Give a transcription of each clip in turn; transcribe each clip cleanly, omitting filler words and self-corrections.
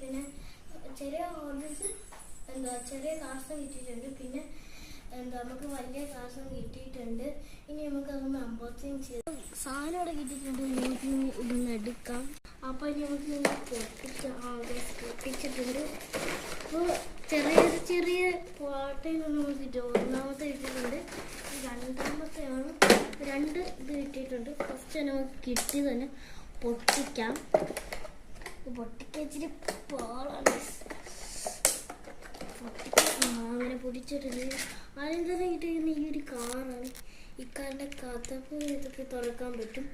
പിന്നെ ചെറിയ ഓർഡേഴ്സ് ചെറിയ കാർസും കിട്ടിയിട്ടുണ്ട്. പിന്നെ നമുക്ക് വലിയ കാർസും കിട്ടിയിട്ടുണ്ട്. ഇനി നമുക്ക് അതൊന്ന് അൺബോക്സിങ് ചെയ്ത് സാധനം അവിടെ കിട്ടിയിട്ടുണ്ട്. നമുക്ക് ഇതൊന്ന് എടുക്കാം. അപ്പോൾ ഇനി നമുക്ക് പൊട്ടിച്ചിട്ടുണ്ട്. അപ്പോൾ ചെറിയ പാട്ടയിൽ നിന്ന് നമുക്ക് ഒന്നാമത്തെ കിട്ടിയിട്ടുണ്ട്. രണ്ടാമത്തെയാണ് 2 ഇത് കിട്ടിയിട്ടുണ്ട്. ഫസ്റ്റ് നമുക്ക് കിട്ടി തന്നെ പൊട്ടിക്കാം. പൊട്ടിക്കാൻ ഇച്ചിരി പാടാണ്. അങ്ങനെ പൊടിച്ചിട്ടുണ്ട്. ആദ്യം തന്നെ കിട്ടിയിരിക്കുന്ന ഈ ഒരു കാറാണ്. ഈ കാറിൻ്റെ കഥപ്പ് ഇതൊക്കെ തുറക്കാൻ പറ്റും.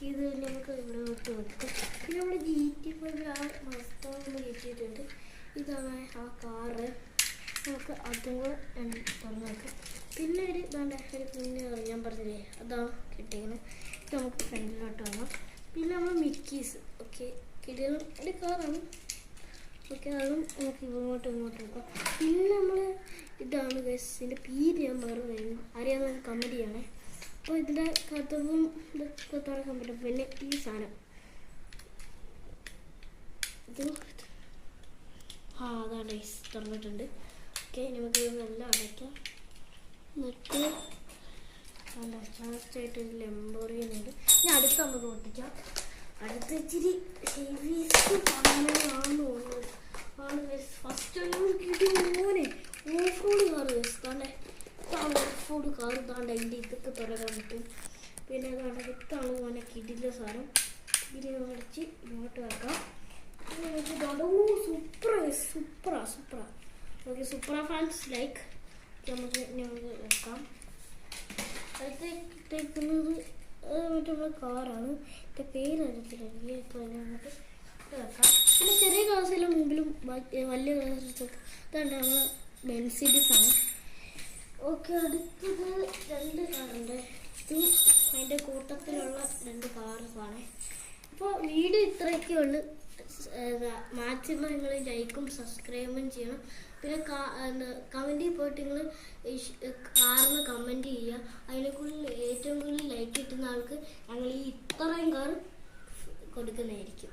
ഇത് നമുക്ക് ഇവിടെ വിട്ട് വെക്കാം. പിന്നെ നമ്മുടെ GT5 ആ മസ്താങ് കിട്ടിയിട്ടുണ്ട്. ഇതാണ് ആ കാറ്. നമുക്ക് അതും കൂടെ തുറന്ന് വെക്കാം. പിന്നെ ഒരു കുഞ്ഞ് ഞാൻ പറഞ്ഞില്ലേ, അതാണ് കിട്ടിയിരിക്കുന്നത്. ഇത് നമുക്ക് ഫ്രണ്ടിലോട്ട് വാങ്ങാം. പിന്നെ നമ്മൾ മിക്കീസ് ഓക്കെ കിട്ടിയത് ഒരു കാറാണ്. ഓക്കെ അതും നമുക്ക് ഇങ്ങോട്ട് വെക്കാം. പിന്നെ നമ്മൾ ഇതാണ് ഗൈസ്, ഇതിൻ്റെ പേര് ഞാൻ പറഞ്ഞു അറിയാവുന്ന കമൻറ്റ് ചെയ്യണേ. അപ്പോൾ ഇതിൻ്റെ കഥവും ഇതൊക്കെ തുറക്കാൻ പറ്റും. പിന്നെ ഈ സാധനം ഇത് അതാണ് ഗൈസ് തുറന്നിട്ടുണ്ട്. ഓക്കെ നമുക്ക് ഇതെല്ലാം അടയ്ക്കാം. എന്നിട്ട് ലാസ്റ്റായിട്ട് ലംബോർഗിനിയുണ്ട്. ഇനി അടുത്ത് നമുക്ക് പൊട്ടിക്കാം. അടുത്ത ഇച്ചിരി ഫസ്റ്റ് മോനെ ഓഫ് റോഡ് കാറ് താണ്ടെ. ഇതാണ് ഓഫ് റോഡ് കാറ് താണ്ടെ. അതിൻ്റെ ഇതൊക്കെ തുറക്കാൻ പറ്റും. പിന്നെ ഇതാണ് മോനെ കിടില സാധനം. ഇതിൽ അടിച്ച് ഇങ്ങോട്ട് വെക്കാം. സൂപ്പറാ ഓക്കെ സൂപ്പറാ ഫാൻസ് ലൈക്ക് നമുക്ക് വെക്കാം. അടുത്തേക്കുന്നത് മറ്റുള്ള കാറാണ്. എൻ്റെ പേരറിയത്തില്ല എനിക്ക്. ഇപ്പോൾ അങ്ങോട്ട് വെക്കാം. പിന്നെ ചെറിയ ക്ലാസ്സിലും മുമ്പിലും വലിയ ക്ലാസ്സൊക്കെ ഇതാണ് നമ്മൾ മെൻസിഡീസ് ആണ്. ഓക്കെ അടുത്തത് 2 കാറുണ്ട്. ഇതും അതിൻ്റെ കൂട്ടത്തിലുള്ള 2 കാർസാണ്. അപ്പോൾ വീഡിയോ ഇത്രയൊക്കെ ഉള്ളു. മാക്സിമം നിങ്ങൾ ലൈക്കും സബ്സ്ക്രൈബും ചെയ്യണം. പിന്നെ കമൻറ്റിൽ പോയിട്ട് നിങ്ങൾ കാറിന് കമൻറ്റ് ചെയ്യുക. അതിനെക്കുള്ളിൽ ഏറ്റവും കൂടുതൽ ലൈക്ക് കിട്ടുന്ന ആൾക്ക് ഞങ്ങൾ ഈ ഇത്രയും കാർ കൊടുക്കുന്നതായിരിക്കും.